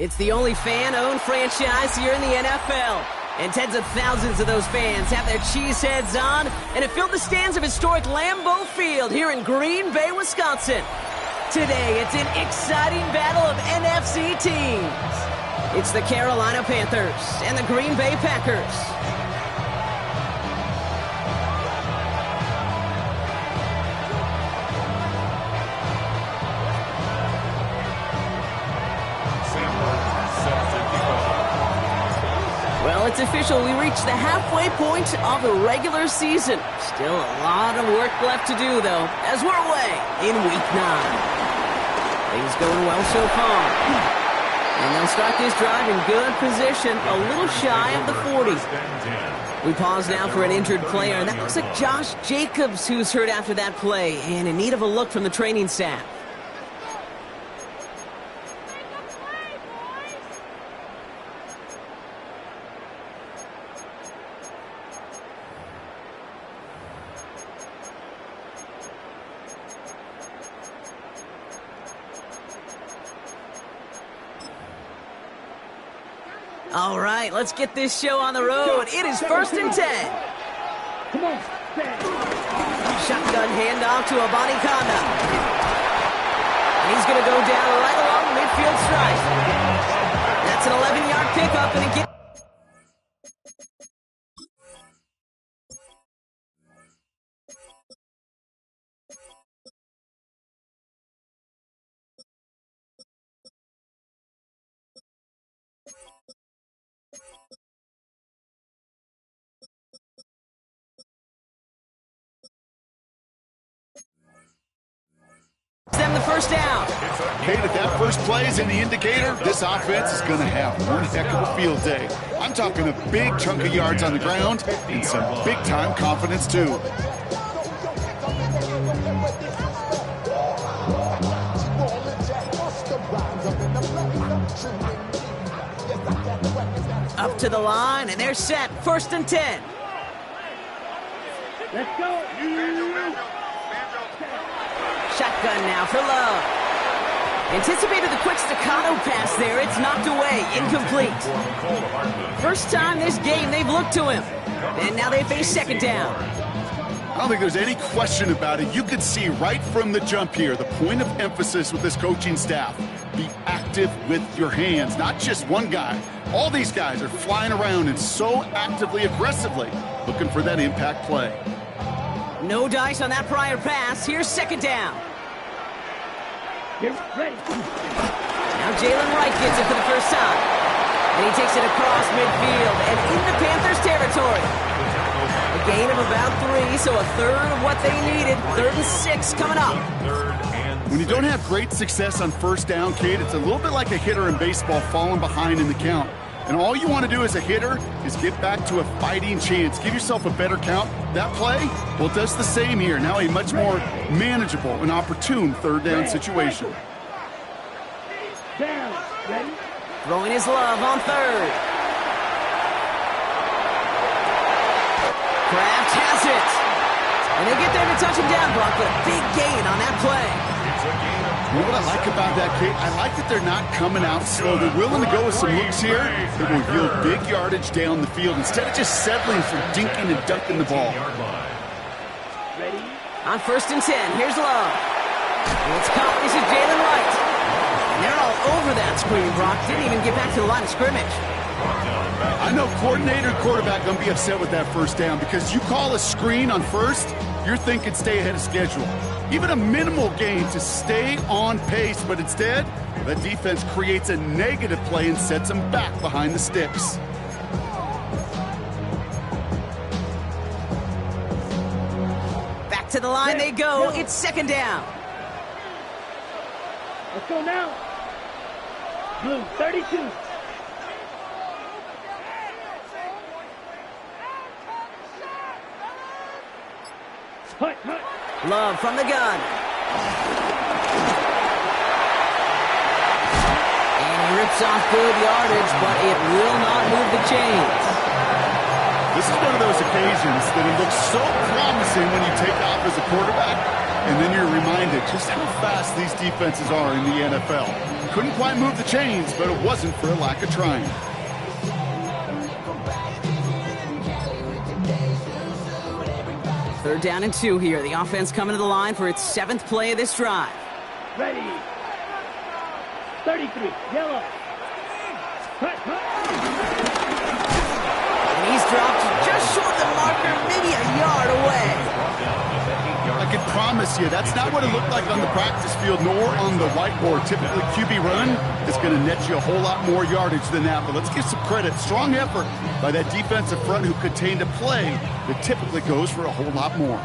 It's the only fan-owned franchise here in the NFL. And tens of thousands of those fans have their cheeseheads on, and it filled the stands of historic Lambeau Field here in Green Bay, Wisconsin. Today, it's an exciting battle of NFC teams. It's the Carolina Panthers and the Green Bay Packers. Well, it's official. We reached the halfway point of the regular season. Still a lot of work left to do, though, as we're away in Week 9. Things going well so far. And they'll start this drive in good position, a little shy of the 40. We pause now for an injured player, and that looks like Josh Jacobs, who's hurt after that play, and in need of a look from the training staff. All right, let's get this show on the road. It is 1st and 10. Come on. Shotgun handoff to Abanikanda. And he's going to go down right along the midfield stripe. That's an 11-yard pickup, and it gets... them the first down. Kate, if that first play is any indicator, this offense is going to have one heck of a field day. I'm talking a big chunk of yards on the ground and some big-time confidence, too. Up to the line, and they're set. 1st and 10. Let's go. Shotgun now for Love. Anticipated the quick staccato pass there. It's knocked away. Incomplete. First time this game they've looked to him. And now they face 2nd down. I don't think there's any question about it. You could see right from the jump here, the point of emphasis with this coaching staff. Be active with your hands, not just one guy. All these guys are flying around and so actively, aggressively looking for that impact play. No dice on that prior pass. Here's 2nd down. Get ready. Now Jalen Wright gets it for the first time. And he takes it across midfield and into Panthers territory. A gain of about 3, so a third of what they needed. 3rd and 6 coming up. When you don't have great success on 1st down, Kate, it's a little bit like a hitter in baseball falling behind in the count. And all you want to do as a hitter is get back to a fighting chance. Give yourself a better count. That play, well, it does the same here. Now a much more manageable and opportune 3rd down situation. Down. Ready? Throwing his Love on 3rd. Kraft has it. And they get there to touch him down, Brock, but a big gain on that play. You know what I like about that, Kate? I like that they're not coming out slow. They're willing to go with some looks here that will yield big yardage down the field instead of just settling for dinking and dunking the ball. Ready? On 1st and 10, here's Love. And it's caught. This is Jalen Wright. And they're all over that screen, Brock. Didn't even get back to the line of scrimmage. I know coordinator and quarterback going to be upset with that 1st down because you call a screen on 1st, you're thinking stay ahead of schedule. Even a minimal gain to stay on pace, but instead, the defense creates a negative play and sets them back behind the sticks. Back to the line they go. It's 2nd down. Let's go now. Blue, 32. Hut. Love from the gun. And he rips off good yardage, but it will not move the chains. This is one of those occasions that it looks so promising when you take off as a quarterback, and then you're reminded just how fast these defenses are in the NFL. Couldn't quite move the chains, but it wasn't for a lack of trying. Third down and 2 here. The offense coming to the line for its 7th play of this drive. Ready. 33, yellow. And he's dropped just short of the marker, maybe a yard away. I can promise you, that's not what it looked like on the practice field, nor on the whiteboard. Typically, QB run is going to net you a whole lot more yardage than that. But let's give some credit. Strong effort by that defensive front who contained a play that typically goes for a whole lot more.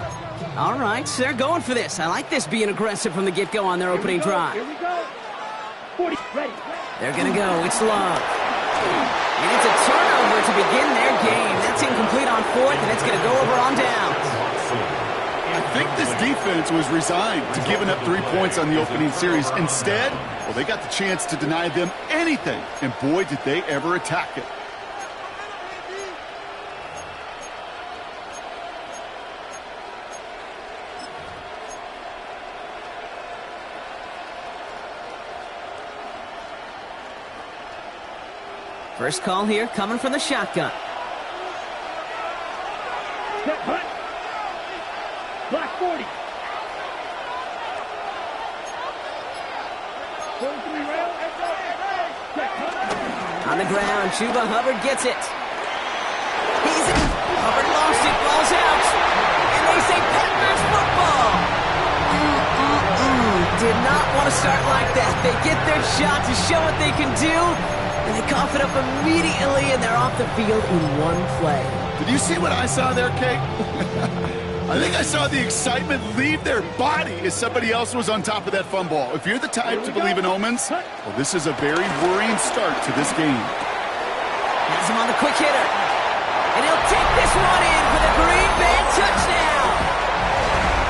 All right, so they're going for this. I like this being aggressive from the get-go on their opening drive. Here we go. 40, ready. They're going to go. It's Love. And it's a turnover to begin their game. That's incomplete on 4th, and it's going to go over on downs. I think this defense was resigned to giving up 3 points on the opening series. Instead, well, they got the chance to deny them anything, and boy, did they ever attack it. First call here coming from the shotgun. Set, hunt. Block 40. 43 round. Set, hunt. On the ground, Chuba Hubbard gets it. Hubbard lost it, ball's out. And they say Panthers football. Did not want to start like that. They get their shot to show what they can do. And they cough it up immediately, and they're off the field in one play. Did you see what I saw there, Kate? I think I saw the excitement leave their body as somebody else was on top of that fun ball. If you're the type to believe in omens, well, this is a very worrying start to this game. Has him on the quick hitter. And he'll take this one in for the Green Bay touchdown.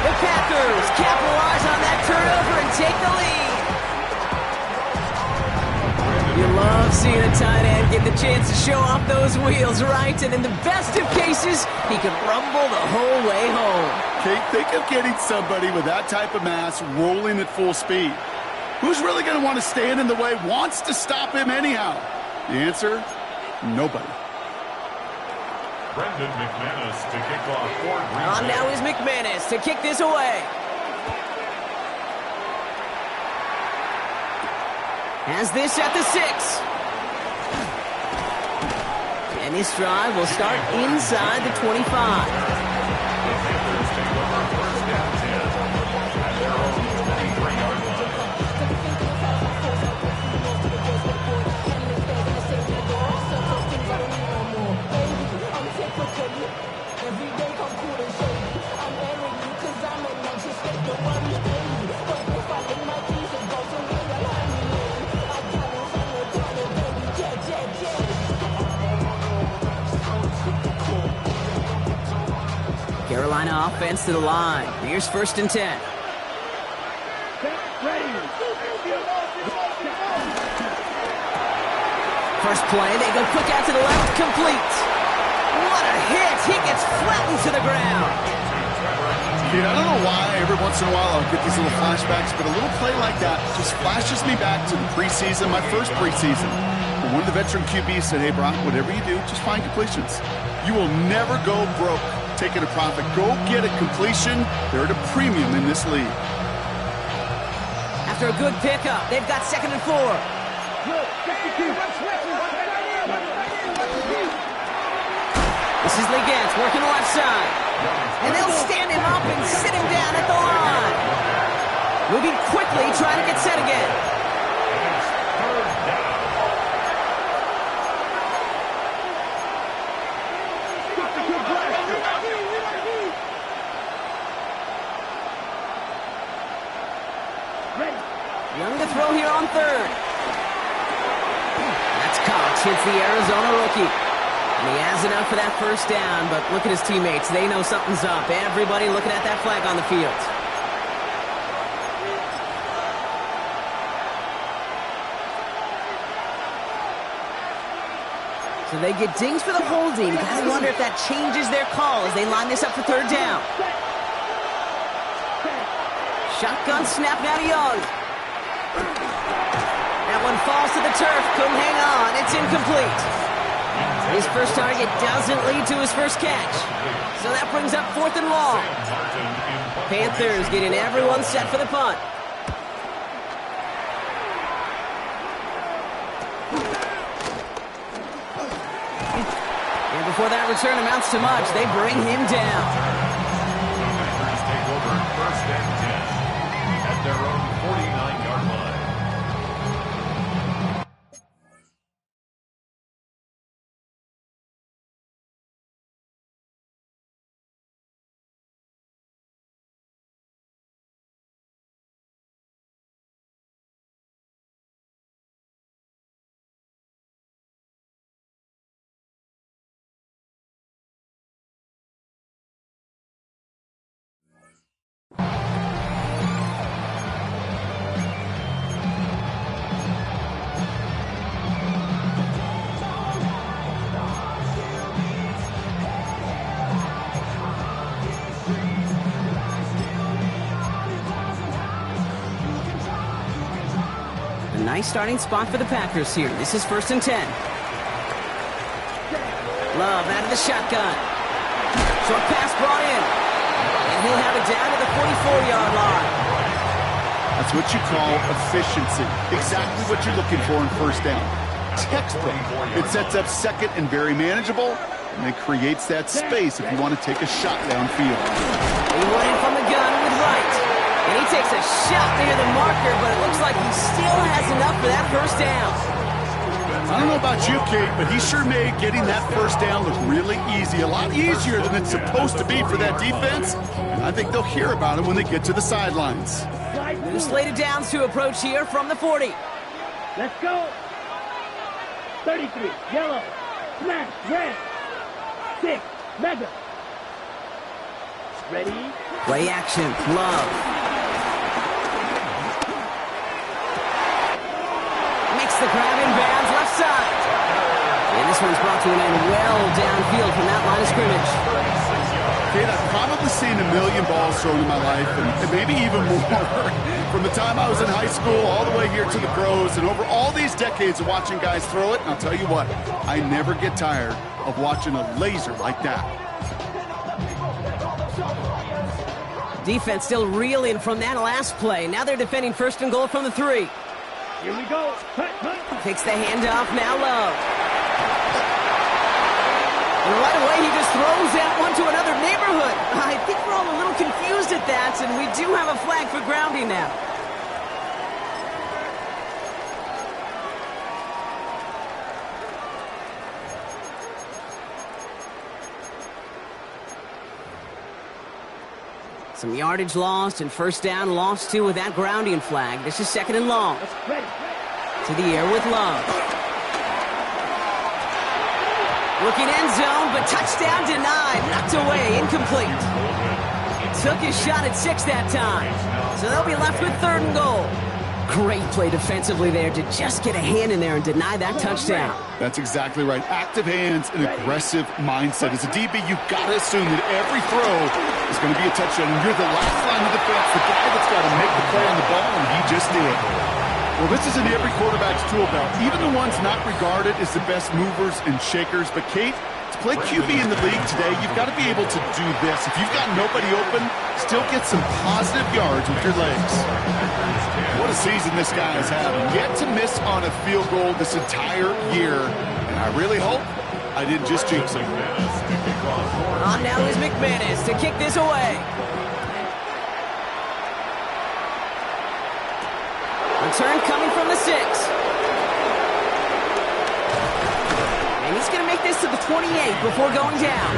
The Packers capitalize on that turnover and take the lead. You love seeing a tight end get the chance to show off those wheels, right? And in the best of cases, he can rumble the whole way home. Kate, think of getting somebody with that type of mass rolling at full speed. Who's really going to want to stand in the way, wants to stop him anyhow? The answer, nobody. Brendan McManus to kick off for Green On Bay. now is McManus to kick this away. Has this at the 6. And this drive will start inside the 25. The Panthers take over first down 10 at their own 23-yard line. Carolina offense to the line. Here's 1st and 10. First play, they go quick out to the left, complete. What a hit! He gets flattened to the ground. Dude, I don't know why every once in a while I'll get these little flashbacks, but a little play like that just flashes me back to the preseason, my first preseason. When one of the veteran QBs said, hey, Brock, whatever you do, just find completions. You will never go broke taking a profit. Go get a completion. They're at a premium in this league. After a good pickup, they've got 2nd and 4. This is Legance working the left side. And they'll stand him up and sit him down at the line. Moving quickly, trying to get set again. Young to throw here on 3rd. That's Cox, hits the Arizona rookie. And he has enough for that first down, but look at his teammates. They know something's up. Everybody looking at that flag on the field. So they get dings for the holding. Gotta wonder if that changes their call as they line this up for 3rd down. Shotgun snap now to Young. That one falls to the turf. Couldn't hang on. It's incomplete. His first target doesn't lead to his first catch. So that brings up 4th and long. Panthers getting everyone set for the punt. And before that return amounts to much, they bring him down. Panthers take over 1st and 10 at their own 49-yard line. Nice starting spot for the Packers here. This is 1st and 10. Love out of the shotgun. Short pass brought in. And he'll have it down to the 44-yard line. That's what you call efficiency. Exactly what you're looking for in 1st down. Textbook. It sets up 2nd and very manageable, and it creates that space if you want to take a shot downfield. He went in from the gun with right. And he takes a shot near the marker, but it looks like he still has enough for that 1st down. I don't know about you, Kate, but he sure made getting that 1st down look really easy. A lot easier than it's supposed to be for that defense. And I think they'll hear about it when they get to the sidelines. New slated downs to approach here from the 40. Let's go. 33, yellow. Smash, red. 6, mega. Ready? Play action, Love. Makes the grab in bounds, left side. And this one's brought to an end well downfield from that line of scrimmage. Kate, I've probably seen a million balls thrown in my life, and maybe even more. From the time I was in high school all the way here to the pros, and over all these decades of watching guys throw it, and I'll tell you what, I never get tired of watching a laser like that. Defense still reeling from that last play. Now they're defending 1st and goal from the 3. Here we go. Cut. Takes the handoff, now Love. And right away he just throws that one to another neighborhood. I think we're all a little confused at that, and we do have a flag for grounding now. Some yardage lost and 1st down lost too with that grounding flag. This is 2nd and long. To the air with Love. Looking end zone, but touchdown denied. Knocked away, incomplete. Took his shot at 6 that time. So they'll be left with 3rd and goal. Great play defensively there to just get a hand in there and deny that touchdown. That's exactly right. Active hands and aggressive mindset. As a DB, you've got to assume that every throw is going to be a touchdown. And you're the last line of defense, the guy that's got to make the play on the ball, and he just did. Well, this is in every quarterback's tool belt. Even the ones not regarded as the best movers and shakers. But, Kate, to play QB in the league today, you've got to be able to do this. If you've got nobody open, still get some positive yards with your legs. What a season this guy has had. Yet to miss on a field goal this entire year. And I really hope I didn't just jinx him. On now is McManus to kick this away. Return coming from the 6. And he's going to make this to the 28 before going down.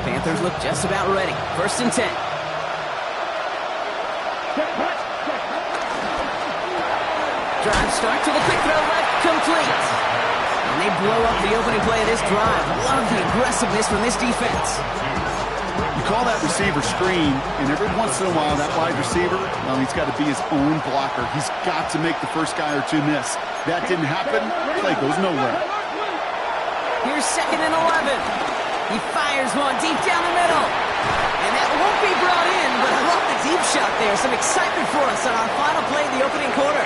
Panthers look just about ready. 1st and 10. Drive start to the quick throw left, complete. And they blow up the opening play of this drive. Love the aggressiveness from this defense. You call that receiver screen, and every once in a while, that wide receiver, well, he's got to be his own blocker. He's got to make the first guy or two miss. That didn't happen. Play goes nowhere. Here's 2nd and 11. He fires one deep down the middle. And that won't be brought in, but I love the deep shot there. Some excitement for us on our final play of the opening quarter.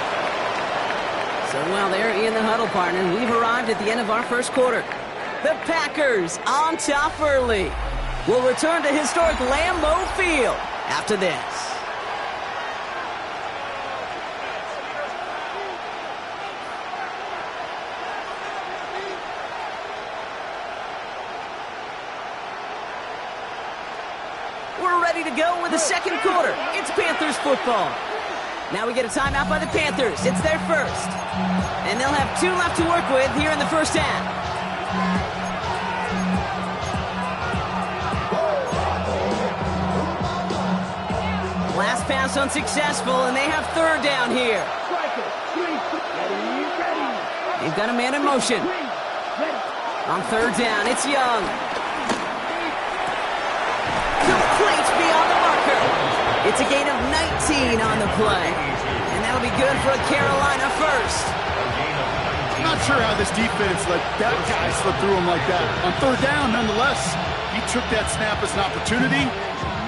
So while they're in the huddle, partner, we've arrived at the end of our first quarter. The Packers on top early. We'll return to historic Lambeau Field after this. We're ready to go with the second quarter. It's Panthers football. Now we get a timeout by the Panthers. It's their first. And they'll have 2 left to work with here in the first half. Last pass unsuccessful, and they have 3rd down here. They've got a man in motion. On 3rd down, it's Young. Complete beyond the marker. It's a gain of 19 on the play. And that'll be good for a Carolina first. I'm not sure how this defense let that guy slip through him like that. On 3rd down, nonetheless, he took that snap as an opportunity.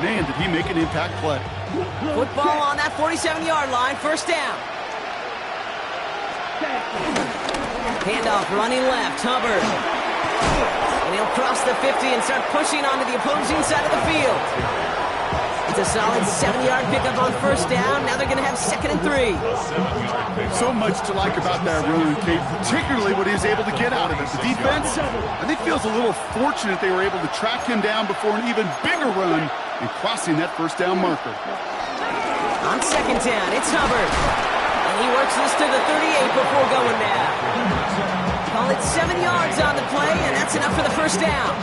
Man, did he make an impact play. Football on that 47-yard line, 1st down. Handoff running left, Hubbard. And he'll cross the 50 and start pushing onto the opposing side of the field. It's a solid 7-yard pickup on 1st down. Now they're going to have 2nd and 3. So much to like about that run, Kate, particularly what he was able to get out of it. The defense, I think, feels a little fortunate they were able to track him down before an even bigger run and crossing that 1st down marker. On 2nd down, it's Hubbard. And he works this to the 38 before going down. Call it 7 yards on the play, and that's enough for the 1st down.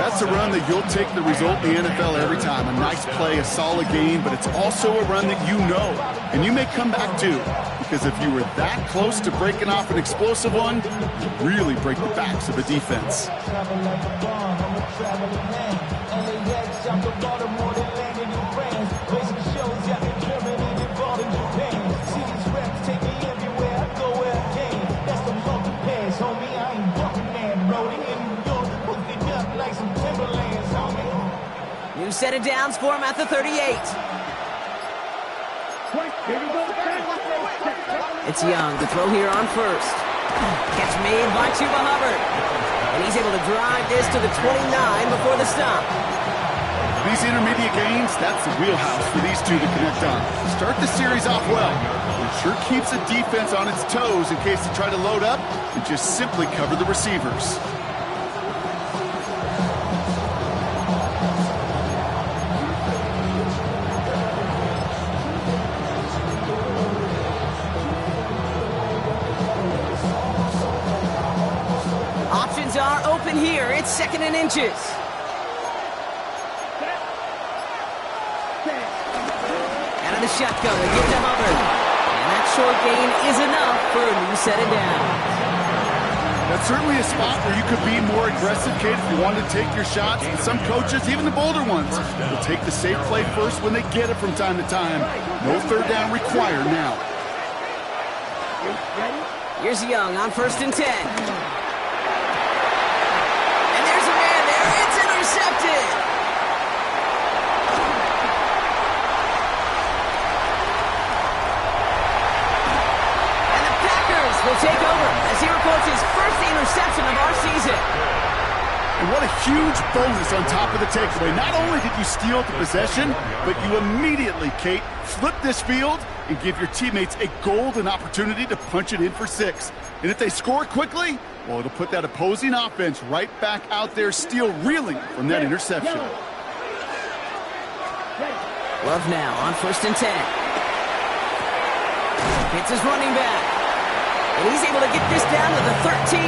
That's a run that you'll take the result in the NFL every time. A nice play, a solid game, but it's also a run that you know, and you may come back to, because if you were that close to breaking off an explosive one, you really break the backs of the defense. New set of downs for him at the 38. It's Young to throw here on 1st. Catch made by Chuba Hubbard. And he's able to drive this to the 29 before the stop. These intermediate gains, that's the wheelhouse for these two to connect on. Start the series off well. It sure keeps the defense on its toes in case they try to load up and just simply cover the receivers. Options are open here. It's 2nd and inches. Out of the shotgun, we give to Hubbard. And that short gain is enough for a new set of downs. That's certainly a spot where you could be more aggressive, Kate, if you wanted to take your shots. And some coaches, even the bolder ones, will take the safe play first when they get it from time to time. No 3rd down required now. Here's Young on 1st and 10. And there's a man there. It's intercepted. And the Packers will take over as he records his first interception of our season. And what a huge bonus on top of the takeaway. Not only did you steal the possession, but you immediately, Kate, flip this field and give your teammates a golden opportunity to punch it in for 6. And if they score quickly, well, it'll put that opposing offense right back out there, still reeling from that interception. Love now on 1st and 10. Hits his running back. And he's able to get this down to the 13.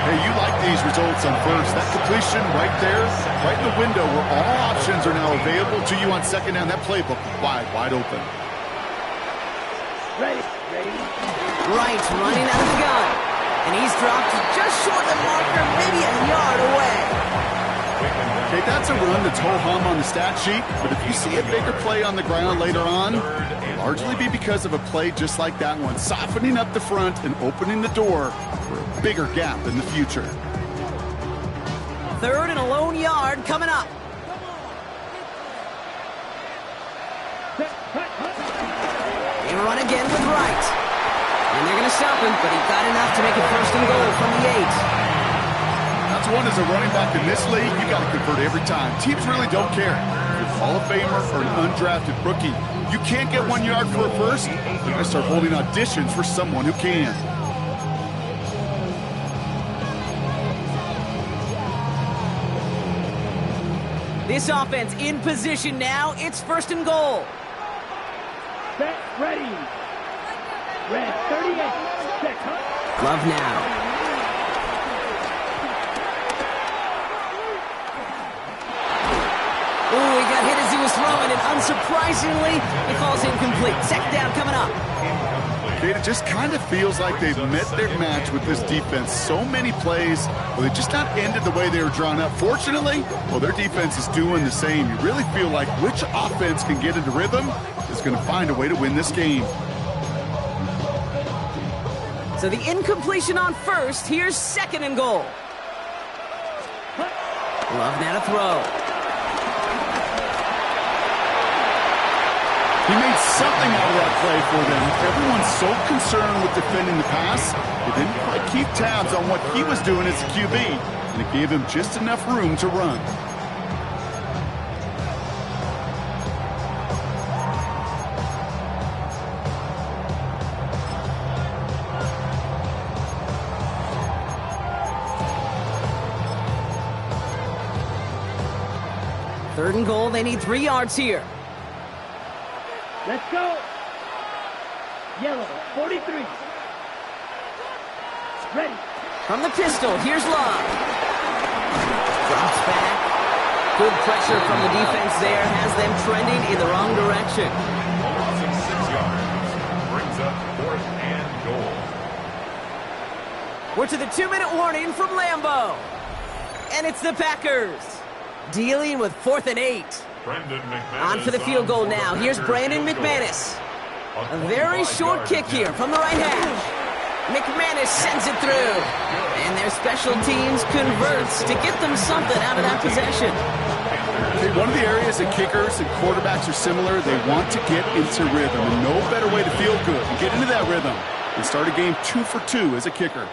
Hey, you like these results on 1st. That completion right there, right in the window where all options are now available to you on 2nd down. That playbook wide open. Ready. Wright running out of the gun. And he's dropped just short of the marker, maybe a yard away. Okay, that's a run that's ho-hum on the stat sheet, but if you see a bigger play on the ground later on, it'll largely be because of a play just like that one, softening up the front and opening the door for a bigger gap in the future. 3rd and a lone yard coming up. They run again with Wright. And they're going to stop him, but he got enough to make it 1st and goal from the 8. That's one as a running back in this league, you got to convert every time. Teams really don't care. If you're a Hall of Famer or an undrafted rookie, you can't get 1 yard for a first, you're going to start holding auditions for someone who can. This offense in position now. It's 1st and goal. Set, ready. Red 38. Set, Love now. Ooh, he got hit as he was throwing, and unsurprisingly, it falls incomplete. 2nd down coming up. Okay, it just kind of feels like they've met their match with this defense. So many plays, well, they just not ended the way they were drawn up. Fortunately, well, their defense is doing the same. You really feel like which offense can get into rhythm is going to find a way to win this game. So the incompletion on 1st. Here's 2nd and goal. Love now to throw. He made something out of that play for them. Everyone's so concerned with defending the pass, they didn't quite keep tabs on what he was doing as a QB, and it gave him just enough room to run. Third and goal. They need 3 yards here. let's go. Yellow 43. Ready. From the pistol, here's Love. Drops back. Good pressure from the defense there. Has them trending in the wrong direction. Losing 6 yards. Brings up 4th and goal. We're to the 2-minute warning from Lambeau. And it's the Packers. Dealing with 4th and 8. On for the field goal now. Here's Brandon McManus. A very short kick here from the right hash. McManus sends it through. And their special teams converts to get them something out of that possession. Okay, one of the areas that kickers and quarterbacks are similar, they want to get into rhythm. And no better way to feel good and get into that rhythm than start a game 2 for 2 as a kicker.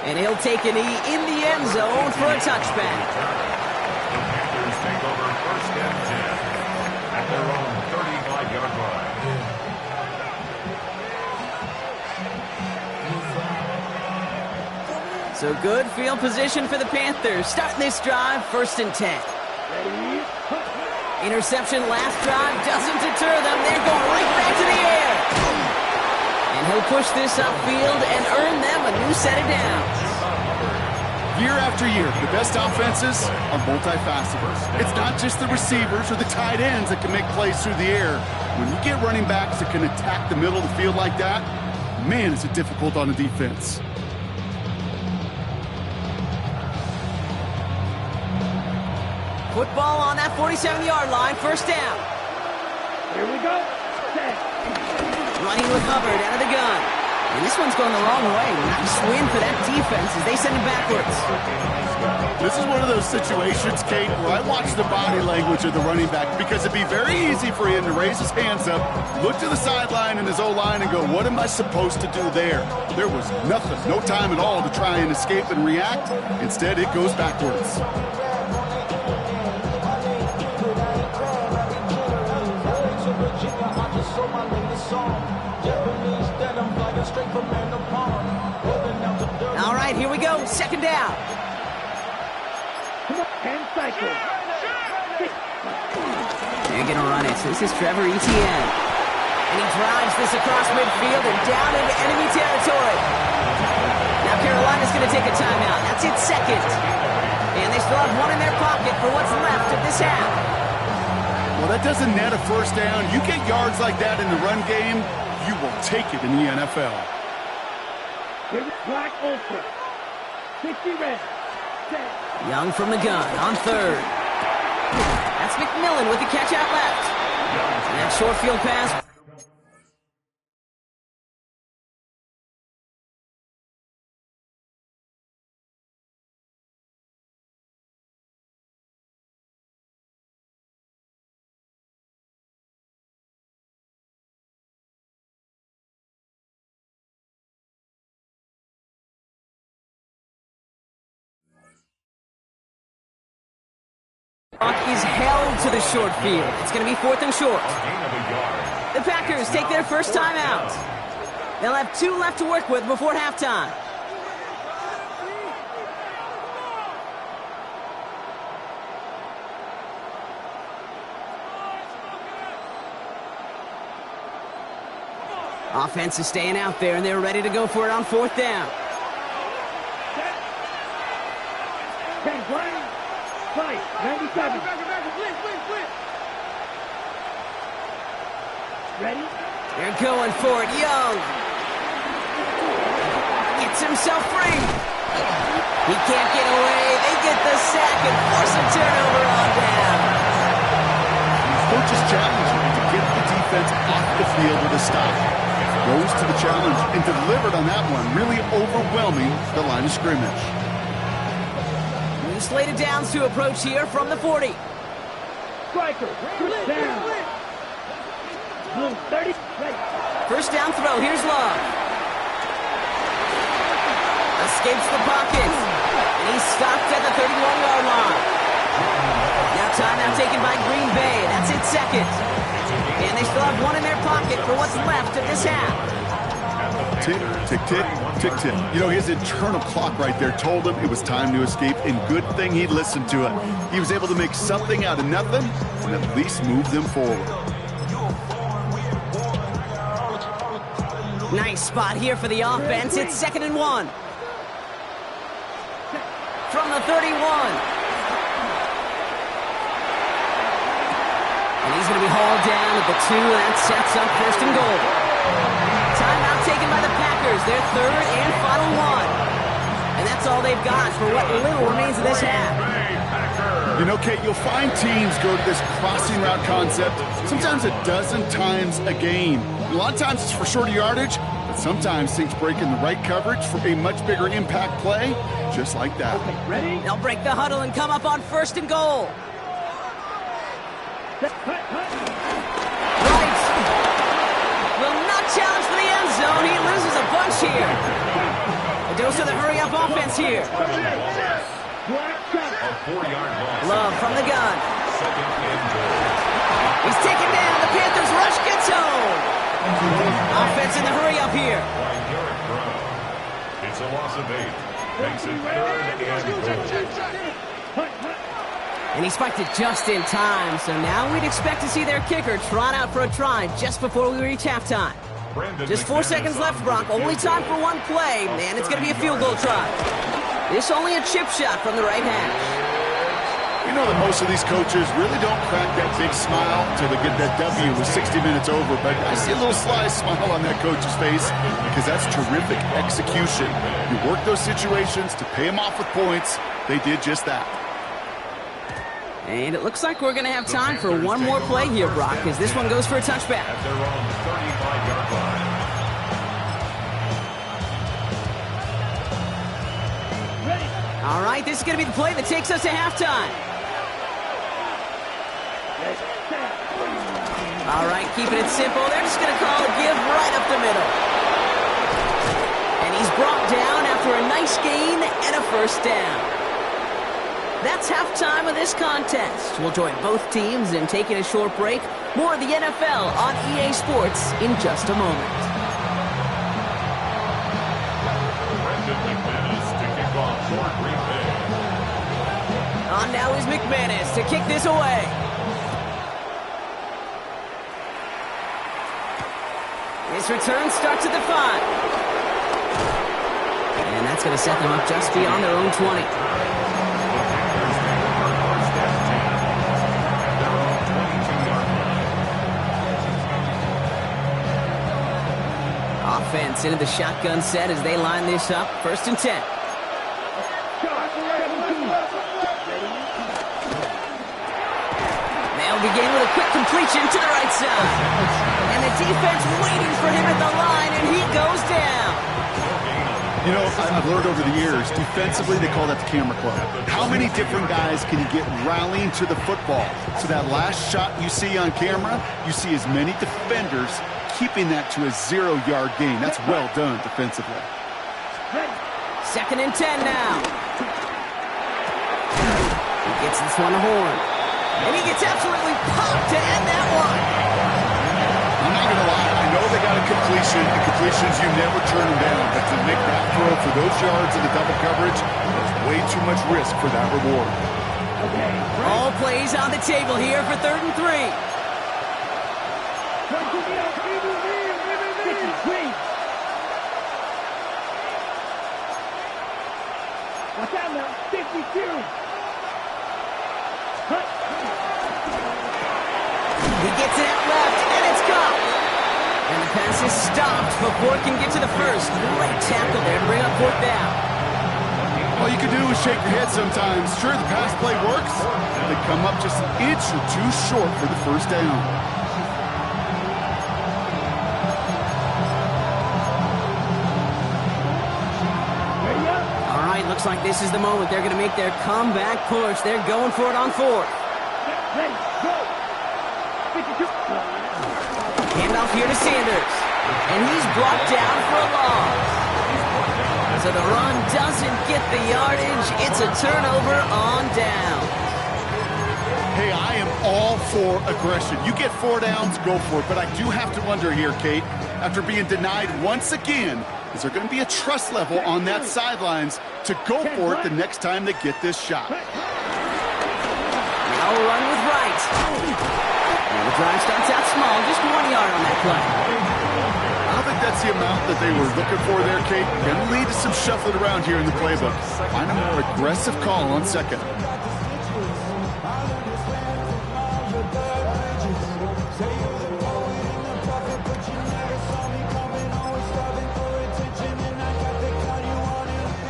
And he'll take a knee in the end zone for a touchback. The Panthers take over 1st and 10 at their own 35-yard line. So good field position for the Panthers. Starting this drive, 1st and 10. Ready. Interception last drive doesn't deter them. They're going right back to the air. And he'll push this upfield and earn them a new set of downs. Year after year, the best offenses are multifaceted. It's not just the receivers or the tight ends that can make plays through the air. When you get running backs that can attack the middle of the field like that, man, is it difficult on the defense. Football on that 47-yard line, 1st down. Here we go. Set. Running with Hubbard out of the gun. And this one's going the wrong way. Nice win for that defense as they send him backwards. This is one of those situations, Kate, where I watch the body language of the running back because it'd be very easy for him to raise his hands up, look to the sideline and his O-line and go, what am I supposed to do there? There was nothing, no time at all to try and escape and react. Instead, it goes backwards. All right, here we go. 2nd down. Come on. 10 cycles. They're going to run it. So this is Trevor Etienne. And he drives this across midfield and down into enemy territory. Now Carolina's going to take a timeout. That's its 2nd. And they still have one in their pocket for what's left of this half. Well, that doesn't net a 1st down. You get yards like that in the run game, you will take it in the NFL. Here's Black Ultra. 60 red. Young from the gun on third. That's McMillan with the catch out left. And that short field pass. Is held to the short field. It's going to be 4th and short. The Packers take their first time out. They'll have 2 left to work with before halftime. Offense is staying out there, and they're ready to go for it on 4th down. Fight, 97. Ready? They're going for it. Young gets himself free. He can't get away. They get the sack and force a turnover on down. Coach's challenge to get the defense off the field with a stop. Rose to the challenge and delivered on that one, really overwhelming the line of scrimmage. Slated downs to approach here from the 40. Striker, first down. Blue, 30. First down throw, here's Love. Escapes the pocket. And he's stopped at the 31-yard line. Now timeout taken by Green Bay. That's its second. And they still have 1 in their pocket for what's left of this half. Tick, tick, tick, tick, tick. You know, his internal clock right there told him it was time to escape, and good thing he listened to it. He was able to make something out of nothing and at least move them forward. Nice spot here for the offense. It's 2nd and 1. From the 31. And he's going to be hauled down at the 2. That sets up 1st and goal. Timeout taken by the Packers, their 3rd and final one. And that's all they've got for what little remains of this half. You know, Kate, you'll find teams go to this crossing route concept sometimes a dozen times a game. A lot of times it's for shorter yardage, but sometimes things break in the right coverage for a much bigger impact play, just like that. Okay, ready? They'll break the huddle and come up on 1st and goal. Challenge for the end zone. He loses a bunch here. A dose of the hurry-up offense here. Love from the gun. He's taken down. The Panthers rush gets home. Offense in the hurry-up here. It's a loss of 8. Makes it 3rd and goal. And he spiked it just in time. So now we'd expect to see their kicker trot out for a try just before we reach halftime. Just 4 seconds left, Brock. Only time for one play, and it's going to be a field goal try. This only a chip shot from the right hash. You know that most of these coaches really don't crack that big smile till they get that W with 60 minutes over, but I see a little sly smile on that coach's face because that's terrific execution. You work those situations to pay them off with points. They did just that. And it looks like we're going to have time for one more play here, Brock, as this one goes for a touchback. At their own 35-yard line. All right, this is going to be the play that takes us to halftime. All right, keeping it simple. They're just going to call a give right up the middle. And he's brought down after a nice gain and a first down. That's halftime of this contest. We'll join both teams in taking a short break. More of the NFL on EA Sports in just a moment. On now is McManus to kick this away. This return starts at the 5. And that's going to set them up just beyond their own 20. Offense into the shotgun set as they line this up. 1st and 10. They'll begin with a quick completion to the right side. And the defense waiting for him at the line, and he goes down. You know, I've learned over the years, defensively, they call that the camera club. How many different guys can you get rallying to the football? So that last shot you see on camera, you see as many defenders keeping that to a 0-yard gain. That's well done defensively. 2nd and 10 now. He gets this one horn. And he gets absolutely popped to end that one. I'm not going to lie. I know they got a completion. The completions, you never turn them down. But to make that throw for those yards in the double coverage, that's way too much risk for that reward. All plays on the table here for 3rd and 3. Watch out now, 52. He gets it out left, and it's caught. And the pass is stopped before it can get to the first. Great tackle there to bring up 4th down. All you can do is shake your head sometimes. Sure, the pass play works. They come up just an inch or two short for the 1st down. All right, looks like this is the moment. They're going to make their comeback push. They're going for it on 4th. Ready, go. 52. Handoff here to Sanders. And he's brought down for a loss. So the run doesn't get the yardage. It's a turnover on down. Hey, I am all for aggression. You get 4 downs, go for it. But I do have to wonder here, Kate, after being denied once again, is there going to be a trust level on that sidelines to go for it the next time they get this shot? Now run with right. And the drive starts out small, just 1 yard on that play. I don't think that's the amount that they were looking for there, Kate. Going to lead to some shuffling around here in the playbook. Find a more aggressive call on 2nd.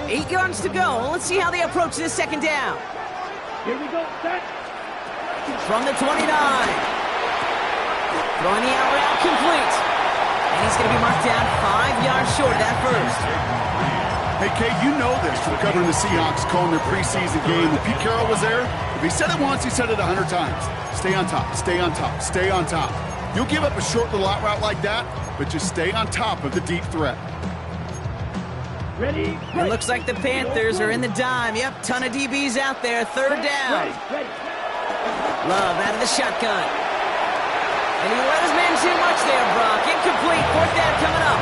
Eight yards to go. Let's see how they approach this 2nd down. Here we go, set. From the 29. Throwing the out route complete. And he's going to be marked down 5 yards short of that first. Hey, Kate, you know this from covering the Seahawks, calling their preseason game. When Pete Carroll was there, if he said it once, he said it 100 times. Stay on top, stay on top, stay on top. You'll give up a short little out route like that, but just stay on top of the deep threat. Ready, It looks like the Panthers are in the dime. Yep, ton of DBs out there. 3rd down. ready. Love out of the shotgun. And he let his man too much there, Brock. Incomplete. 4th down coming up.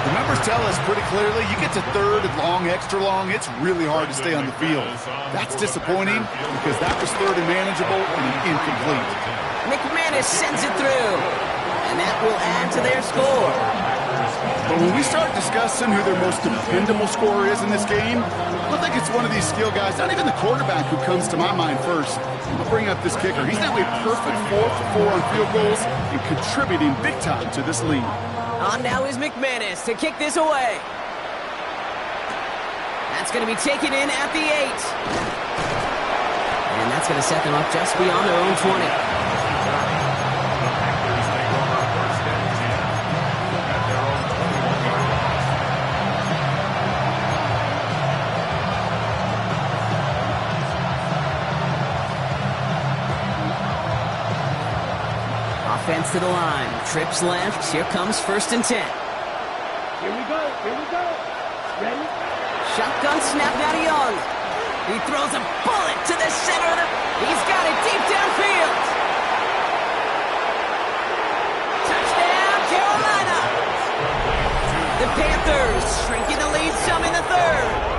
The numbers tell us pretty clearly, you get to 3rd and long, extra long, it's really hard to stay on the field. That's disappointing because that was 3rd and manageable and incomplete. McManus sends it through. And that will add to their score. But when we start discussing who their most dependable scorer is in this game, I don't think it's one of these skill guys, not even the quarterback who comes to my mind first. I'll bring up this kicker. He's now a perfect 4 for 4 on field goals and contributing big time to this lead. On now is McManus to kick this away. That's going to be taken in at the 8. And that's going to set them up just beyond their own 20. Offense to the line. Trips left. Here comes 1st and 10. Here we go. Ready? Shotgun snap now to Young. He throws a bullet to the center of the... He's got it deep downfield. Touchdown, Carolina. The Panthers shrinking the lead some in the 3rd.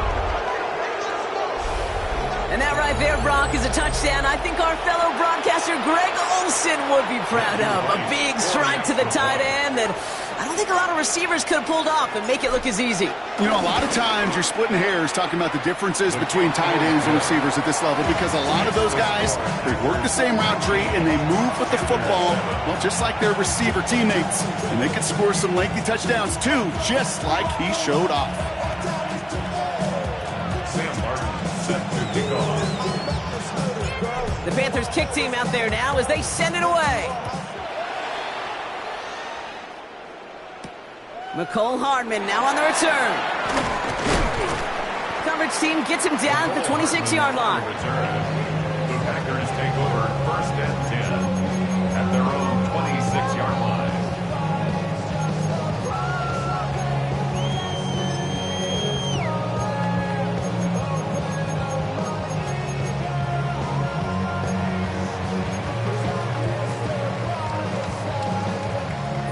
And that right there, Brock, is a touchdown I think our fellow broadcaster Greg Olsen would be proud of. A big strike to the tight end that I don't think a lot of receivers could have pulled off and make it look as easy. You know, a lot of times you're splitting hairs talking about the differences between tight ends and receivers at this level because a lot of those guys, they work the same route tree and they move with the football, well, just like their receiver teammates. And they can score some lengthy touchdowns too, just like he showed off. Sam Martin set The Panthers kick team out there now as they send it away. McCole Hardman now on the return. Coverage team gets him down at the 26-yard line. The Packers take over 1st and 10 at their own 26-yard line.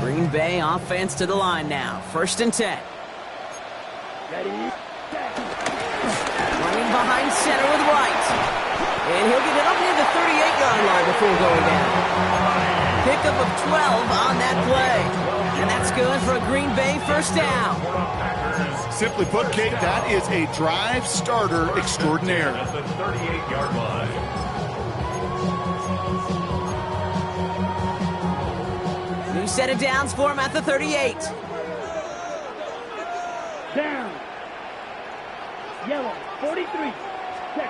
Green Bay offense to the line now. 1st and 10. Ready, set. Running behind center with White. And he'll get it up near the 38-yard line before going down. Pickup of 12 on that play. And that's good for a Green Bay 1st down. Simply put, Kate, that is a drive starter extraordinaire. At the 38-yard line. New set of downs for him at the 38. Down. Yellow, 43. Check.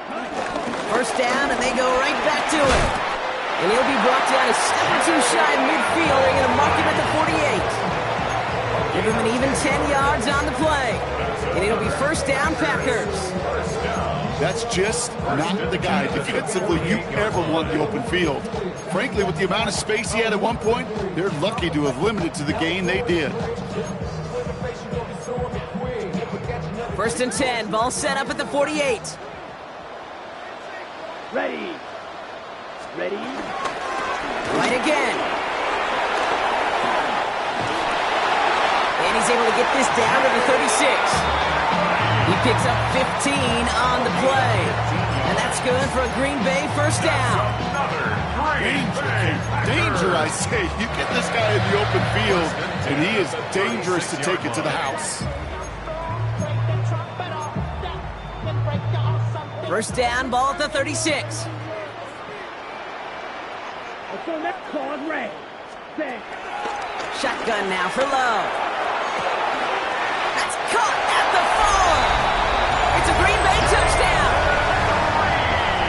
1st down, and they go right back to it. And he'll be brought down a step or two shy of midfield. They're going to mark him at the 48. Give him an even 10 yards on the play. And it'll be 1st down, Packers. That's just not the guy defensively you ever want the open field. Frankly, with the amount of space he had at one point, they're lucky to have limited to the gain they did. 1st and 10, ball set up at the 48. Ready. Ready. Right again. And he's able to get this down to the 36. He picks up 15 on the play. And that's good for a Green Bay 1st down. Danger, I say. You get this guy in the open field, and he is dangerous to take it to the house. 1st down, ball at the 36. Let's go next card red. Set. Shotgun now for Lowe. That's caught at the 4. It's a Green Bay touchdown.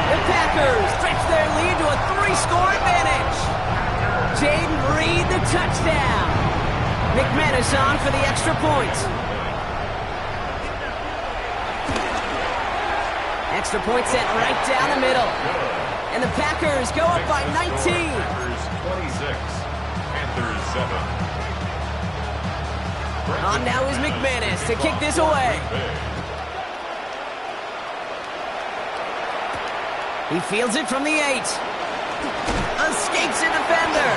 The Packers stretch their lead to a 3-score advantage. Jaden Reed the touchdown. McManus on for the extra point. Extra point sent right down the middle. And the Packers go up by 19. Packers 26, Panthers 7. On now is McManus to kick this away. He fields it from the 8. Escapes a defender.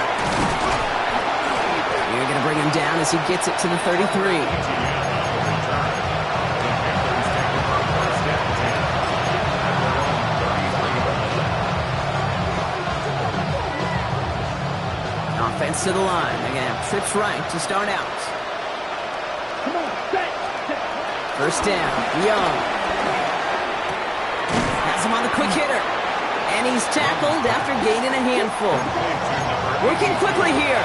You're going to bring him down as he gets it to the 33. Offense to the line. They're going to have trips right to start out. Come on, set. 1st down. Young. Has him on the quick hitter. And he's tackled after gaining a handful. Working quickly here.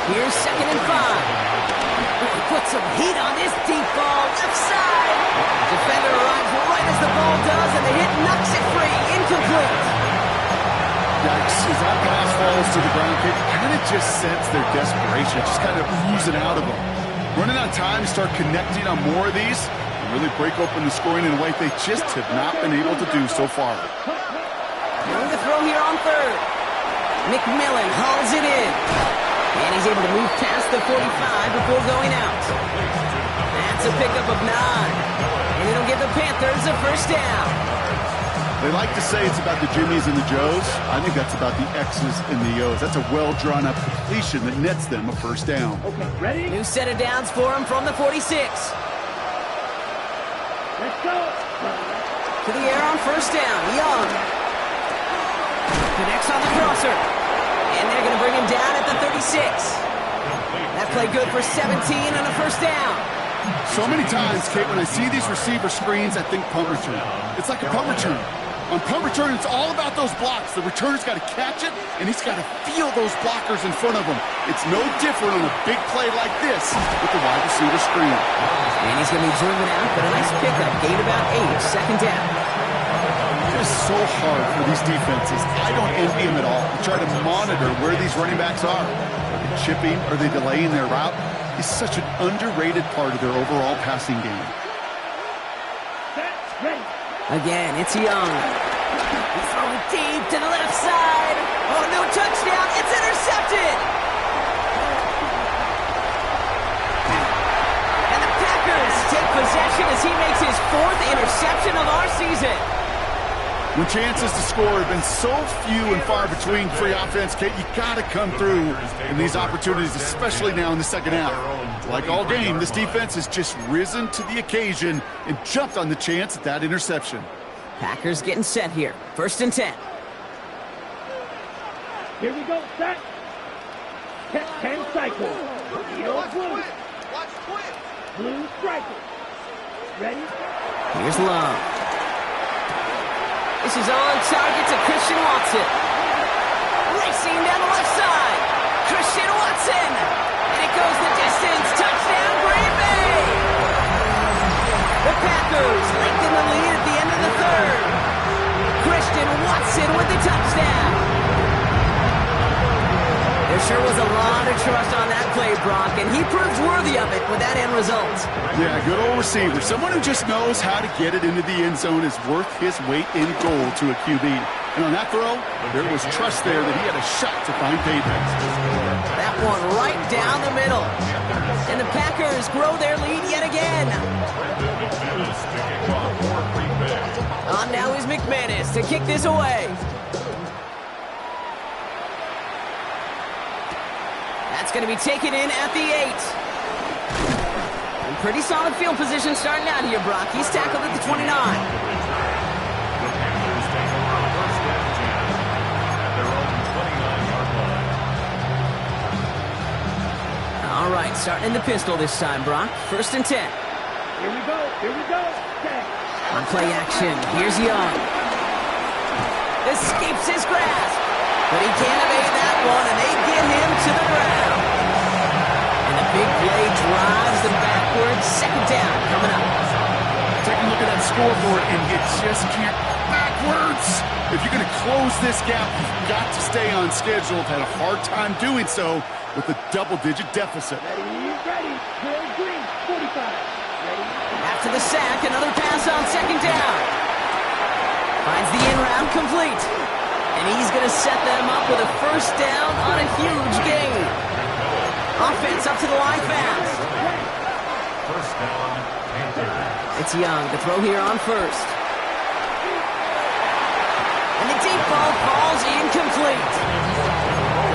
Here's 2nd and 5. Put some heat on this deep ball. Left side. Defender arrives right as the ball does, and the hit knocks it free. Incomplete. Yikes, as that pass falls to the ground, you kind of just sense their desperation, just kind of oozing out of them. Running out of time to start connecting on more of these and really break open the scoring in a way they just have not been able to do so far. Going to throw here on 3rd. McMillan hauls it in. And he's able to move past the 45 before going out. That's a pickup of 9. And it'll give the Panthers a 1st down. They like to say it's about the Jimmies and the Joes. I think that's about the X's and the O's. That's a well-drawn-up completion that nets them a 1st down. Okay, ready? New set of downs for him from the 46. Let's go. To the air on 1st down. Young. Connects on the crosser. And they're going to bring him down at the 36. That play good for 17 and a 1st down. So many times, Kate, when I see these receiver screens, I think punt return. It's like a punt return. On punt return, it's all about those blocks. The returner's got to catch it, and he's got to feel those blockers in front of him. It's no different on a big play like this with the wide receiver screen. And he's going to be driven out, but a nice pickup. Gain about 8, second down. It is so hard for these defenses. I don't envy them at all. You try to monitor where these running backs are. Are they chipping? Are they delaying their route? It's such an underrated part of their overall passing game. Again, it's Young. He's throwing deep to the left side. Oh, no touchdown. It's intercepted. And the Packers take possession as he makes his 4th interception of our season. When chances to score have been so few and far between for your offense, Kate, you got to come through in these opportunities, especially now in the second half. Like all game, this defense has just risen to the occasion and jumped on the chance at that interception. Packers getting set here. 1st and 10. Here we go, set. 10 cycles. Blue. Blue striker. Ready? Here's Love. This is on target to Christian Watson. Racing down the left side. Christian Watson. And it goes the distance. Touchdown, Green Bay. The Packers lengthen the lead at the end of the 3rd. Christian Watson with the touchdown. There sure was a lot of trust on that play, Brock, and he proved worthy of it with that end result. Yeah, good old receiver. Someone who just knows how to get it into the end zone is worth his weight in gold to a QB. And on that throw, there was trust there that he had a shot to find payback. That one right down the middle. And the Packers grow their lead yet again. On now is McManus to kick this away. That's going to be taken in at the 8. And pretty solid field position starting out here, Brock. He's tackled at the 29. All right, starting in the pistol this time, Brock. 1st and 10. Here we go. On play action, here's Young. Escapes his grasp. But he can't evade that one, and they get him to the ground. And the big play drives them backwards. 2nd down coming up. Take a look at that scoreboard, and you just can't backwards. If you're going to close this gap, you've got to stay on schedule. Had a hard time doing so with a double-digit deficit. Ready. Clear green. 45. Ready. After the sack, another pass on 2nd down. Finds the in route complete. And he's going to set them up with a 1st down on a huge gain. Offense up to the line fast. 1st down, Panthers. It's Young to throw here on 1st. And the deep ball falls incomplete.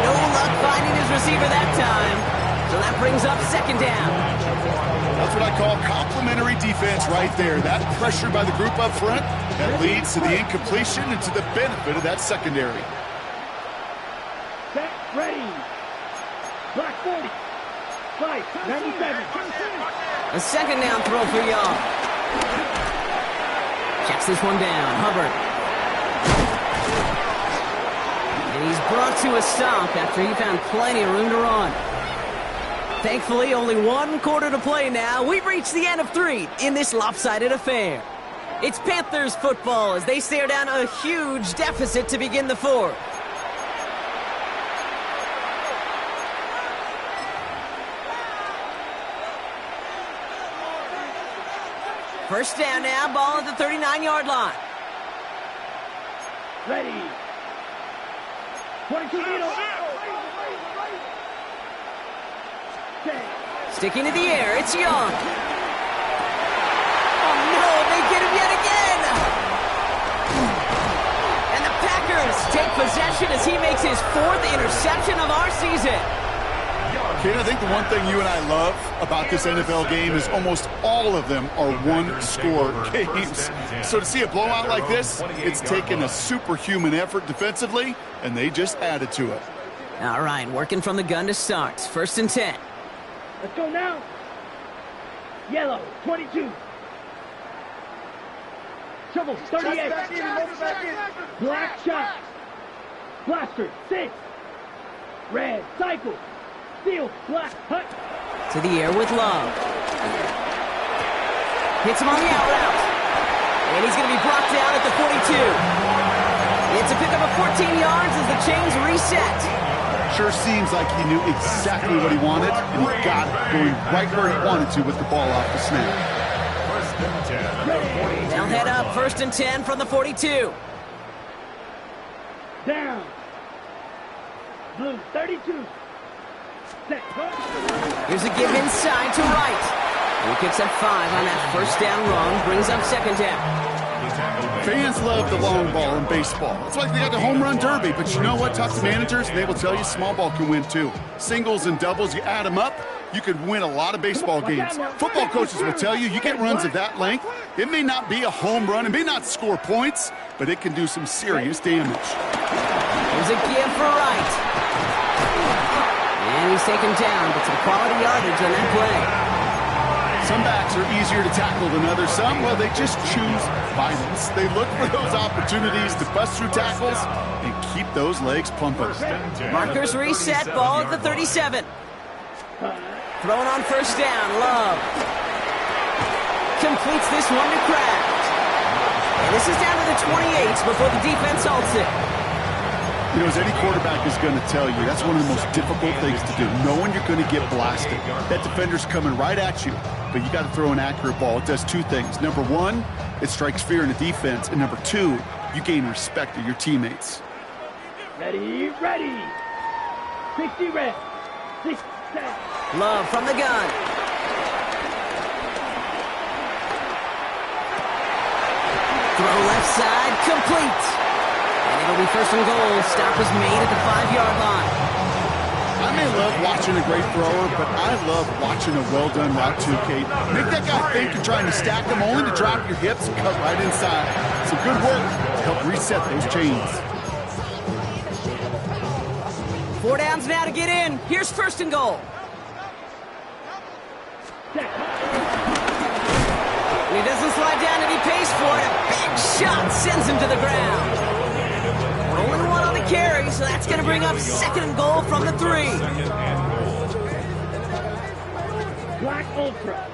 No luck finding his receiver that time. So that brings up 2nd down. That's what I call complimentary defense right there. That pressure by the group up front, that leads to the incompletion and to the benefit of that secondary. Set. Ready. Black 40. 5. 97. A 2nd down throw for Young. Checks this one down. Hubbard. And he's brought to a stop after he found plenty of room to run. Thankfully, only 1 quarter to play now. We've reached the end of 3 in this lopsided affair. It's Panthers football as they stare down a huge deficit to begin the 4th. First down now, ball at the 39-yard line. Ready. 22 middle. Sticking to the air, it's Young. Oh no, they get him yet again! And the Packers take possession as he makes his 4th interception of our season. Kate, I think the one thing you and I love about this NFL game is almost all of them are one-score games. So to see a blowout like this, it's taken a superhuman effort defensively, and they just added to it. All right, working from the gun to start. 1st and 10. Let's go now. Yellow, 22. Trouble, 38. Black shot. Blaster, 6. Red, cycle. Steel, black, hut. To the air with Love. Hits him on the out route. And he's going to be brought down at the 42. It's a pickup of 14 yards as the chains reset. Sure seems like he knew exactly what he wanted, and he got it, going right where he wanted to with the ball off the snap. First and 10 at the 42. They'll head up 1st and 10 from the 42. Down. Blue, 32. Set. Here's a give inside to right. He picks up 5 on that first down run, brings up 2nd down. Fans love the long ball in baseball. It's like they got the home run derby, but you know what? Talk to managers, and they will tell you small ball can win too. Singles and doubles, you add them up, you could win a lot of baseball games. Football coaches will tell you, you get runs of that length, it may not be a home run, it may not score points, but it can do some serious damage. Here's a give for right. And he's taken down, but some quality yardage on that play. Some backs are easier to tackle than others. Some, well, they just choose violence. They look for those opportunities to bust through tackles and keep those legs pumping. Markers reset, ball at the 37. Thrown on 1st down, Love. Completes this one to Kraft. And this is down to the 28 before the defense halts it. You know, as any quarterback is going to tell you, that's one of the most difficult things to do, knowing you're going to get blasted. That defender's coming right at you, but you got to throw an accurate ball. It does 2 things. Number 1, it strikes fear in the defense, and number 2, you gain respect of your teammates. Ready, ready. 60 red. 6 set. Love from the gun. Throw left side, complete. And it'll be 1st and goal. Stop is made at the 5-yard line. I may love watching a great thrower, but I love watching a well-done route too, Kate. Make that guy think you're trying to stack them, only to drop your hips and cut right inside. Some good work to help reset those chains. 4 downs now to get in. Here's 1st and goal. Set. And he doesn't slide down and he pays for it. A big shot sends him to the ground. Only 1 on the carry, so that's going to bring up 2nd and goal from the 3. Black Ultra.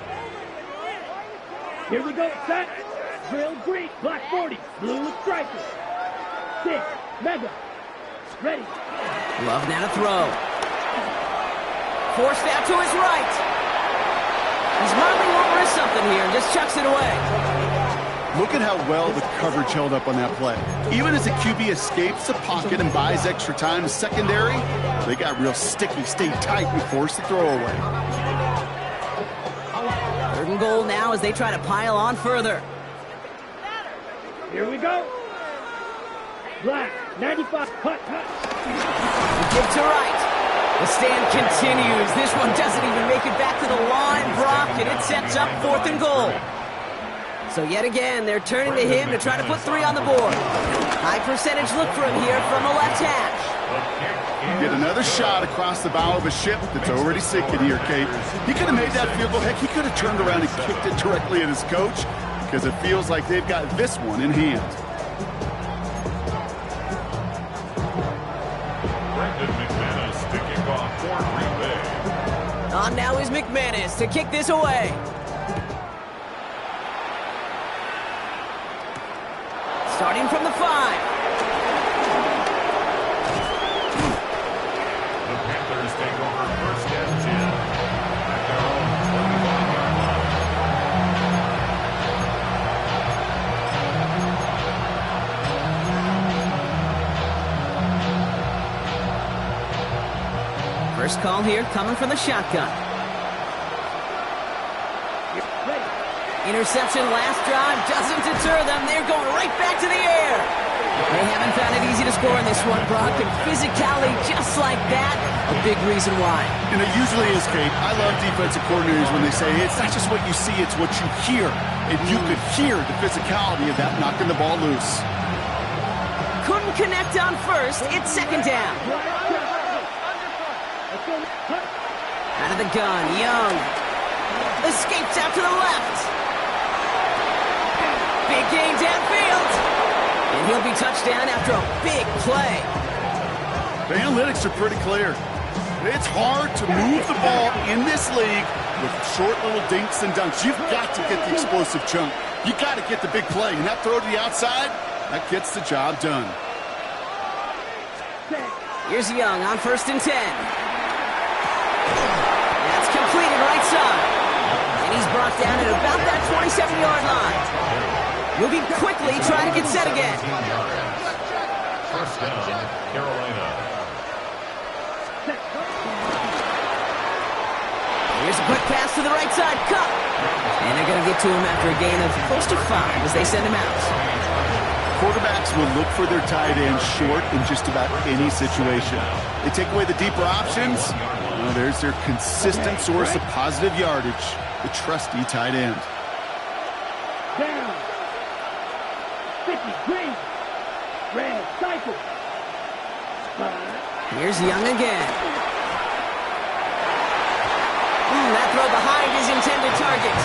Here we go, set. Drill green, black 40, blue with striker. 6, mega. Ready. Love now to throw. Forced out to his right. He's hardly won't risk something here and just chucks it away. Look at how well the coverage held up on that play. Even as the QB escapes the pocket and buys extra time to secondary, they got real sticky, stayed tight, and forced the throwaway. 3rd and goal now as they try to pile on further. Here we go. Black, 95, hut. Give to right. The stand continues. This one doesn't even make it back to the line, Brock, and it sets up 4th and goal. So yet again, they're turning to him to try to put 3 on the board. High percentage look for him here from the left hash. Get another shot across the bow of a ship that's already sinking here, Kate. He could have made that field goal. Heck, he could have turned around and kicked it directly at his coach because it feels like they've got this one in hand. On now is McManus to kick this away. Starting from the 5. The Panthers take over 1st and 10 at their own 25-yard line. First call here coming from the shotgun. Interception last drive doesn't deter them. They're going right back to the air. They haven't found it easy to score in this one, Brock, and physicality just like that, a big reason why. And it usually is, Kate. I love defensive coordinators when they say it's not just what you see, it's what you hear. And you could hear the physicality of that knocking the ball loose. Couldn't connect on 1st. It's 2nd down. Out of the gun, Young. Escapes out to the left. Big gain downfield. And he'll be touchdown after a big play. The analytics are pretty clear. It's hard to move the ball in this league with short little dinks and dunks. You've got to get the explosive chunk. You got to get the big play. And that throw to the outside, that gets the job done. Here's Young on 1st and 10. That's completed right side. And he's brought down at about that 27-yard line. Moving quickly, trying to get set again. First down, Carolina. Here's a quick pass to the right side. Cup. And they're going to get to him after a gain of close to 5 as they send him out. Quarterbacks will look for their tight end short in just about any situation. They take away the deeper options. Well, there's their consistent source of positive yardage, the trusty tight end. Down. 50, green. Red, cycle. Here's Young again. That throw behind his intended target.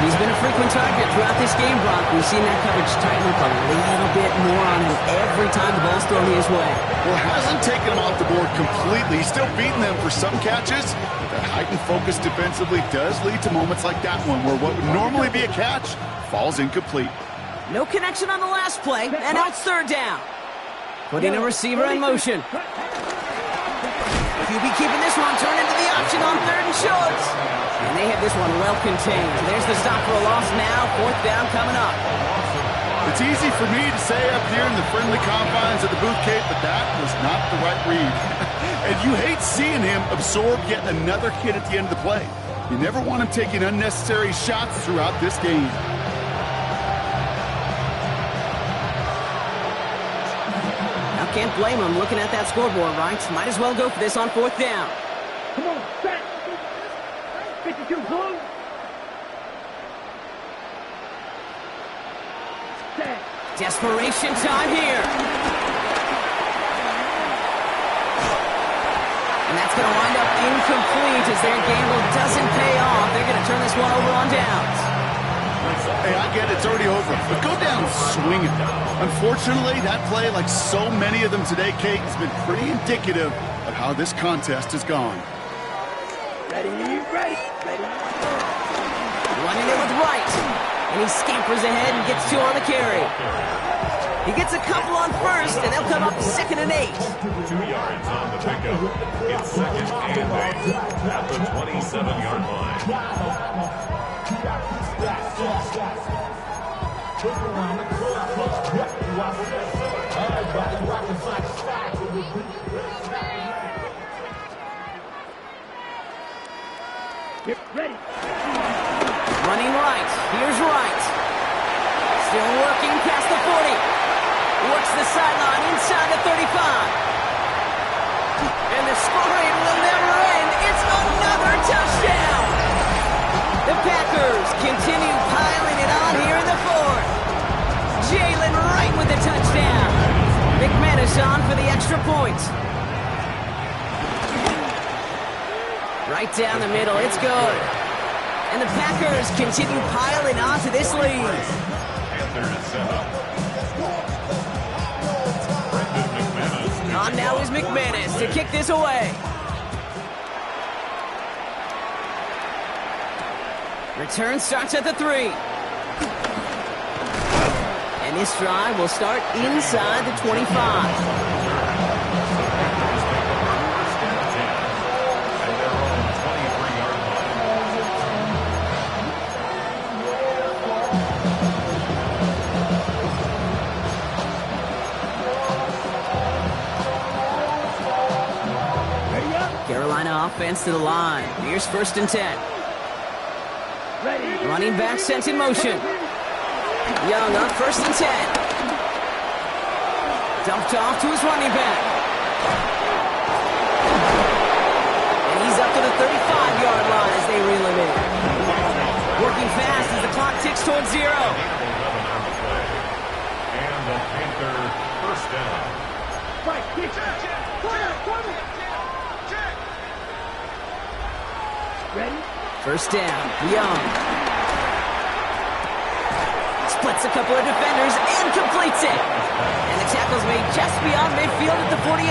He's been a frequent target throughout this game, Brock. We've seen that coverage tighten up a little bit more on him every time the ball's thrown his way. Well, it hasn't taken him off the board completely. He's still beating them for some catches. That heightened focus defensively does lead to moments like that one where what would normally be a catch falls incomplete. No connection on the last play, and now it's 3rd down. Putting a receiver in motion. QB keeping this one, turn into the option on 3rd and short. And they have this one well contained. There's the stop for a loss now. 4th down coming up. It's easy for me to say up here in the friendly confines of the booth, Kate, but that was not the right read. And you hate seeing him absorb yet another hit at the end of the play. You never want him taking unnecessary shots throughout this game. Can't blame him looking at that scoreboard, right? Might as well go for this on 4th down. Come on, set. 52, blue. Set. Desperation time here. And that's going to wind up incomplete as their gamble doesn't pay off. They're going to turn this one over on downs. Hey, I get it. It's already over. But go down swinging. Unfortunately, that play, like so many of them today, Kate, has been pretty indicative of how this contest has gone. Ready. Running it with right. And he scampers ahead and gets 2 on the carry. He gets a couple on 1st, and they'll come up 2nd and 8. 2 yards on the pickup. It's 2nd and 8 at the 27-yard line. Get ready. Running right. Here's right. Still working past the 40. Works the sideline inside the 35. And the scoring will never end. It's another touchdown. The Packers continue piling it on here in the 4th. Jalen Wright with the touchdown. McManus on for the extra point. Right down the middle, it's good. And the Packers continue piling on to this lead. Panthers set up. On now is McManus to kick this away. Return starts at the 3. And this drive will start inside the 25. Carolina offense to the line. Here's 1st and 10. Ready. Running back sent in motion. Young on 1st and 10. Dumped off to his running back. And he's up to the 35-yard line as they reel him in. Working fast as the clock ticks towards 0. And the Panther first down. Right, kick. Corner. Ready. 1st down. Young. Splits a couple of defenders and completes it. And the tackle's made just beyond midfield at the 48.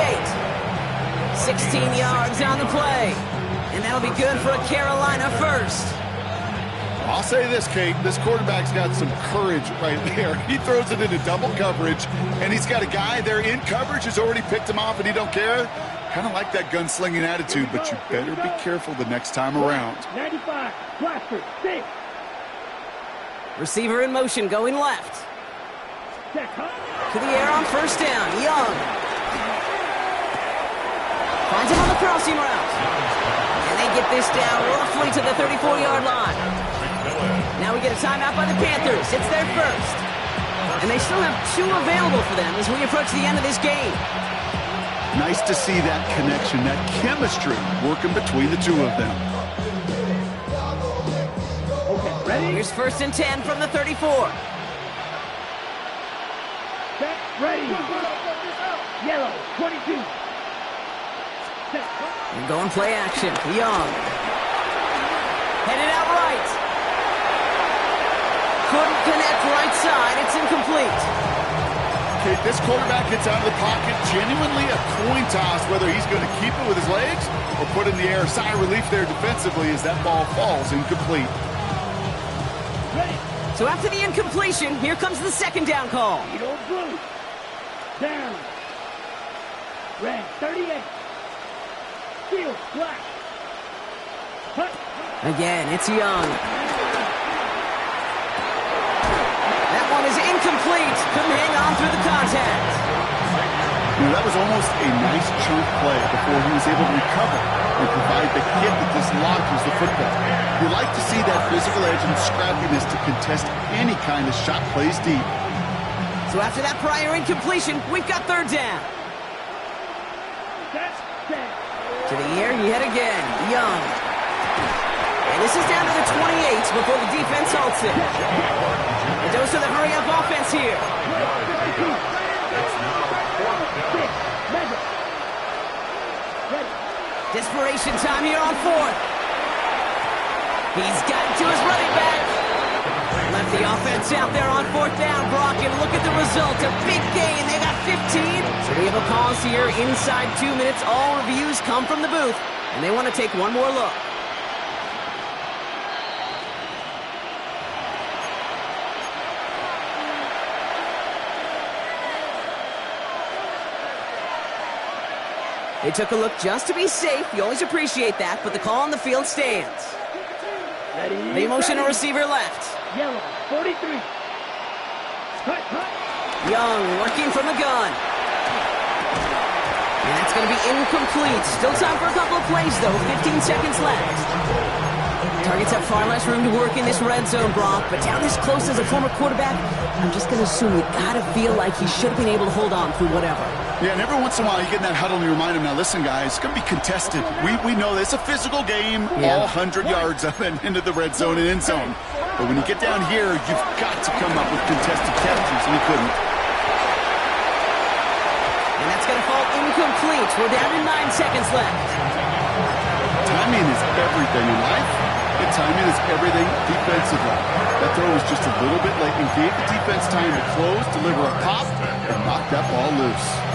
16 yards on the play. And that'll be good for a Carolina first. I'll say this, Kate. This quarterback's got some courage right there. He throws it into double coverage, and he's got a guy there in coverage who's already picked him off, and he don't care. Kind of like that gunslinging attitude, but you better be careful the next time around. 95, blaster, 6. Receiver in motion, going left. Check, huh? To the air on first down. Young. Finds him on the crossing route. And they get this down roughly to the 34-yard line. Now we get a timeout by the Panthers. It's their first. And they still have 2 available for them as we approach the end of this game. Nice to see that connection, that chemistry working between the 2 of them. Okay, ready? Here's first and 10 from the 34. Set, ready. Yellow, 22. Set, And going play action. Young. Headed out right. Couldn't connect right side. It's incomplete. Okay, this quarterback gets out of the pocket, genuinely a coin toss, whether he's going to keep it with his legs or put it in the air. Sigh of relief there defensively as that ball falls incomplete. ready. So after the incompletion, here comes the second down call. Beetle blue. Down. Red, 38. Field, black. Hut. Again, it's Young. That one is incomplete. Couldn't hang on through the contact. You know, that was almost a nice chunk play before he was able to recover and provide the hit that dislodges the football. You like to see that physical edge and scrappiness to contest any kind of shot plays deep. So after that prior incompletion, we've got third down. Set, set. To the air, he head again. Young. And this is down to the 28 before the defense halts it. A dose of the hurry-up offense here. Desperation time here on fourth. He's got it to his running back. Left the offense out there on fourth down, Brock, and look at the result. A big gain. They got 15. So we have a pause here inside 2 minutes. All reviews come from the booth, and they want to take one more look. They took a look just to be safe. You always appreciate that, but the call on the field stands. Ready. They motion a ready. receiver left. Yellow, 43. Hut, hut. Young working from the gun. And that's going to be incomplete. Still time for a couple of plays, though. 15 seconds left. Targets have far less room to work in this red zone, Brock, but down this close as a former quarterback, I'm just going to assume you got to feel like he should have been able to hold on through whatever. Yeah, and every once in a while you get in that huddle and you remind him, now listen, guys, it's going to be contested. We know this. It's a physical game, all 100 yards up and into the red zone and end zone. But when you get down here, you've got to come up with contested catches, and he couldn't. And that's going to fall incomplete. We're down to 9 seconds left. Timing is everything in life, and timing is everything defensively. That throw was just a little bit late and gave the defense time to close, deliver a pop, and knock that ball loose.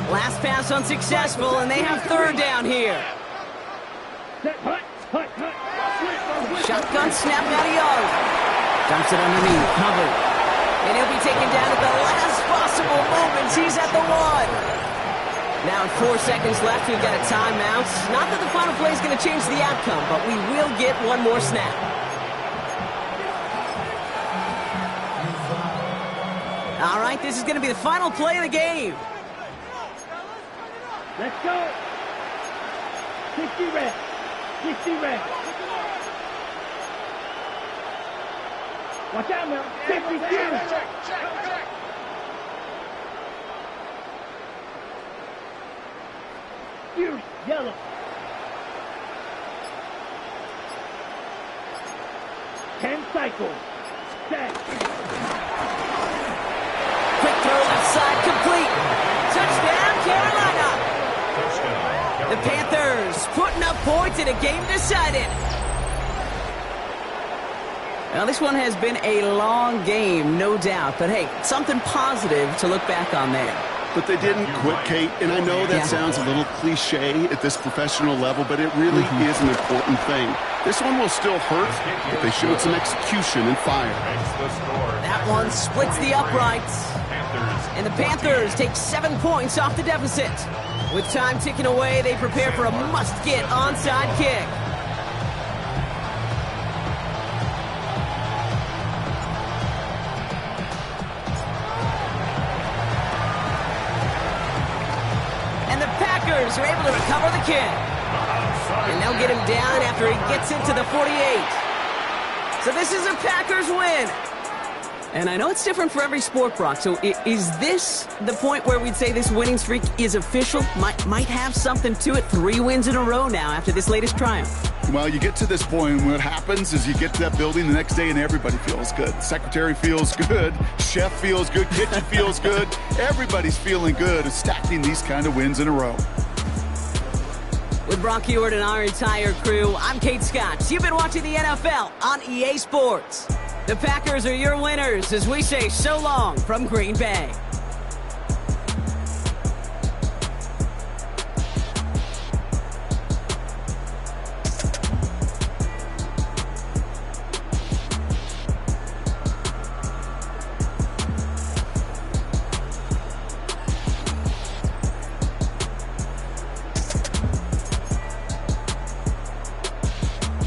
Last pass unsuccessful, and they have third down here. Set, hut, hut, hut. Shotgun snap now to Young. Dumps it underneath, covered. And he'll be taken down at the last possible moments. He's at the 1. Now 4 seconds left, we've got a timeout. Not that the final play is going to change the outcome, but we will get one more snap. All right, this is going to be the final play of the game. Let's go. 60 red. 60 red. Watch out now. 50 Fury, yellow. Ten cycles. Set. point and a game decided. Now, this one has been a long game, no doubt. But, hey, something positive to look back on there. But they didn't quit, Kate. And I know that sounds a little cliche at this professional level, but it really is an important thing. This one will still hurt, but they showed some execution and fire. That one splits the uprights. And the Panthers take 7 points off the deficit. With time ticking away, they prepare for a must-get onside kick. And the Packers are able to recover the kick. And they'll get him down after he gets into the 48. So this is a Packers win. And I know it's different for every sport, Brock. So is this the point where we'd say this winning streak is official? Might have something to it. 3 wins in a row now after this latest triumph. Well, you get to this point, and what happens is you get to that building the next day and everybody feels good. Secretary feels good. Chef feels good. Kitchen feels good. Everybody's feeling good at stacking these kind of wins in a row. With Brock Ewart and our entire crew, I'm Kate Scott. You've been watching the NFL on EA Sports. The Packers are your winners as we say so long from Green Bay.